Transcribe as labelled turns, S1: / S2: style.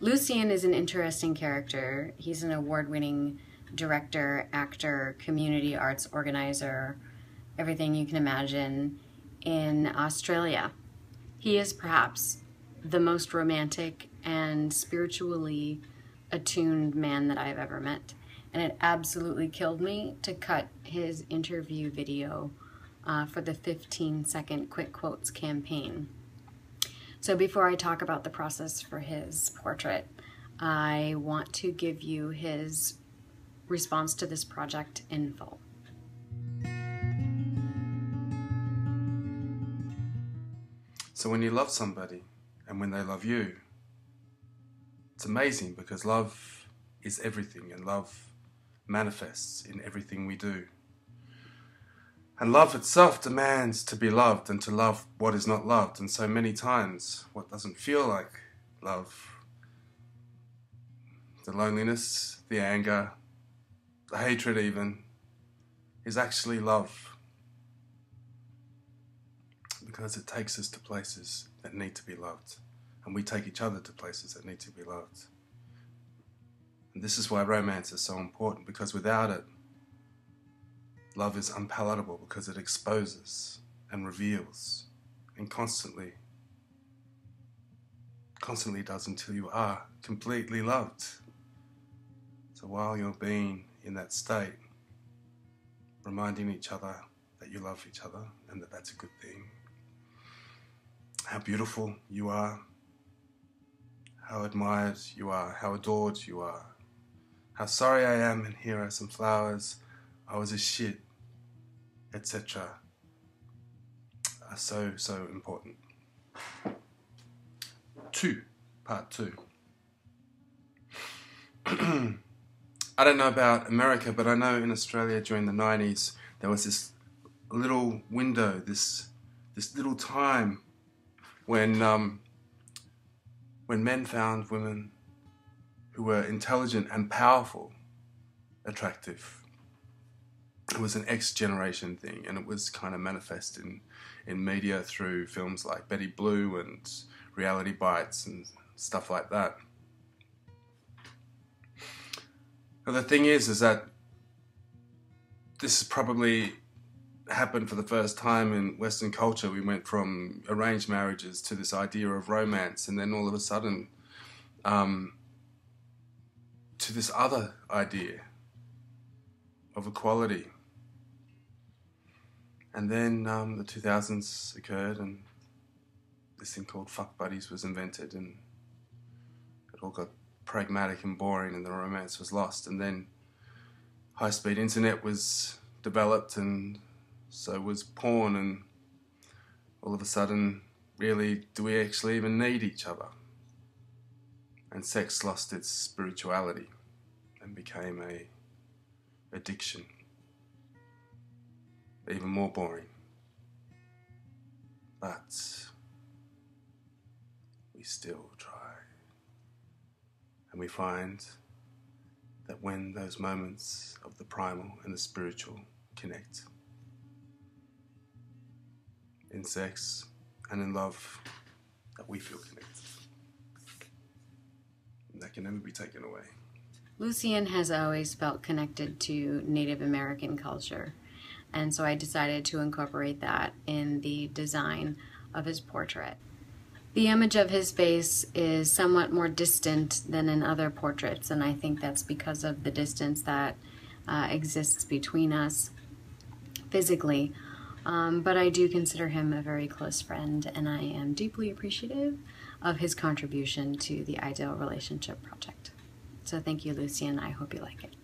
S1: Lucien is an interesting character. He's an award-winning director, actor, community arts organizer, everything you can imagine in Australia. He is perhaps the most romantic and spiritually attuned man that I've ever met. And it absolutely killed me to cut his interview video for the 15-second Quick Quotes campaign. So before I talk about the process for his portrait, I want to give you his response to this project in full.
S2: So when you love somebody and when they love you, it's amazing because love is everything and love manifests in everything we do. And love itself demands to be loved and to love what is not loved. And so many times, what doesn't feel like love, the loneliness, the anger, the hatred even, is actually love. Because it takes us to places that need to be loved. And we take each other to places that need to be loved. And this is why romance is so important, because without it, love is unpalatable, because it exposes and reveals and constantly does until you are completely loved. So while you're being in that state, reminding each other that you love each other and that that's a good thing, how beautiful you are, how admired you are, how adored you are, how sorry I am and here are some flowers, I was a shit, etc. are so important. Part two. I don't know about America, but I know in Australia during the 90s there was this little window, this little time when men found women who were intelligent and powerful attractive. It was an X-generation thing, and it was kind of manifest in media through films like Betty Blue and Reality Bites and stuff like that. But the thing is that this has probably happened for the first time in Western culture. We went from arranged marriages to this idea of romance, and then all of a sudden to this other idea of equality. And then the 2000s occurred, and this thing called fuck buddies was invented, and it all got pragmatic and boring, and the romance was lost. And then high-speed internet was developed, and so was porn, and all of a sudden, really, do we actually even need each other? And sex lost its spirituality and became a addiction. Even more boring. But we still try. And we find that when those moments of the primal and the spiritual connect, in sex and in love, that we feel connected. And that can never be taken away.
S1: Lucien has always felt connected to Native American culture, and so I decided to incorporate that in the design of his portrait. The image of his face is somewhat more distant than in other portraits, and I think that's because of the distance that exists between us physically. But I do consider him a very close friend, and I am deeply appreciative of his contribution to the Ideal Relationship Project. So thank you, Lucien. I hope you like it.